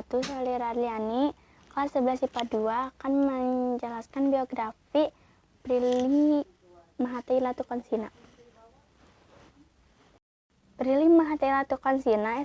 wabarakatuh. Saya Radliani, kelas 11 IPA 2 akan menjelaskan biografi Prilly Mahathir Prilly Mahathir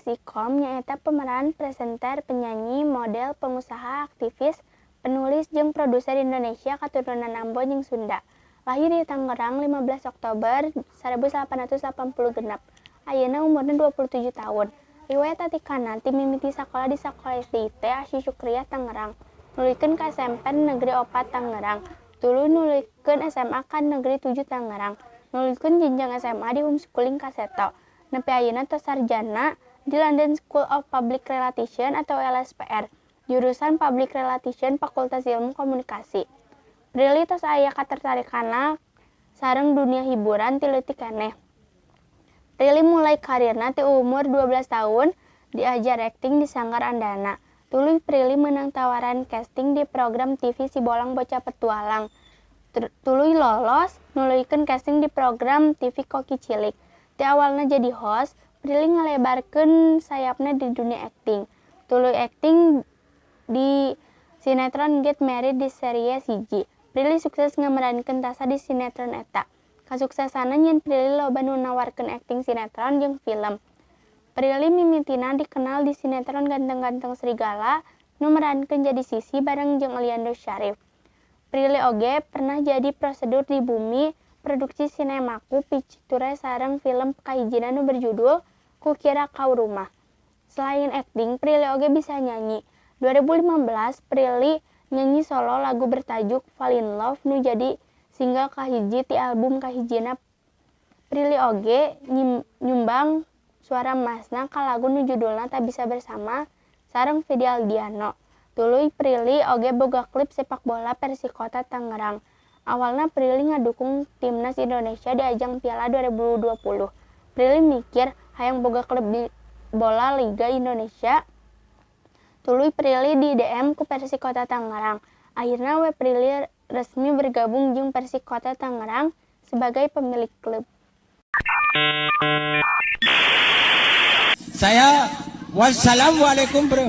SIKOM nyaeta pemeran, presenter, penyanyi, model, pengusaha, aktivis, penulis, jeung produser Indonesia katurunan Ambon jeung Sunda. Lahir di Tangerang 15 Oktober 1886. Ayeuna umurna 27 tahun. Riwayat atikana ti mimiti sakola di Sakola SDIT Asy Syukriah Tangerang. Nulikeun ka SMP Negeri 4 Tangerang. Tuluy nulikeun SMA ka Negeri 7 Tangerang. Nulikeun jenjang SMA di homeschooling ka Seto. Nepi ayeuna tos sarjana di London School of Public Relations atau LSPR. Jurusan Public Relations Fakultas Ilmu Komunikasi. Prilly tos aya katertarikana sareng dunia hiburan ti leutik keneh. Prilly mulai karirna ti umur 12 tahun diajar akting di Sanggar Andana. Tuluy Prilly menang tawaran casting di program TV Si Bolang Bocah Petualang. Tuluy lolos nuluykeun casting di program TV Koki Cilik. Ti awalna jadi host, Prilly ngalebarkeun sayapna di dunia akting. Tuluy akting di sinetron Get Married di series 1. Prilly sukses ngamerankeun tasa di sinetron eta. Kasuksesanna nyeun Prilly loba nu nawarkeun akting sinetron jeung film. Prilly mimitina dikenal di sinetron Ganteng-Ganteng Serigala nu merankeun jadi Sisi bareng jeung Aliando Syarif. Prilly oge pernah jadi prosedur di Bumi, produksi Sinemaku, Picture sareng film kahijina nu berjudul Kukira Kau Rumah. Selain akting, Prilly oge bisa nyanyi. 2015 Prilly nyanyi solo lagu bertajuk Fall in Love nu jadi single kahiji ti album kahijina. Prilly oge nyumbang suara emasna ka lagu nu judulna Tak Bisa Bersama sareng Vidi Aldiano. Tuluy Prilly oge boga klip sepak bola Persikota Tangerang. Awalna Prilly ngadukung timnas Indonesia di ajang Piala 2020. Prilly mikir hayang boga klub di bola Liga Indonesia. Tuluy Prilly di DM ku Persikota Tangerang. Akhirna we Prilly resmi bergabung jeung Persikota Tangerang sebagai pemilik klub. Wassalamualaikum bro.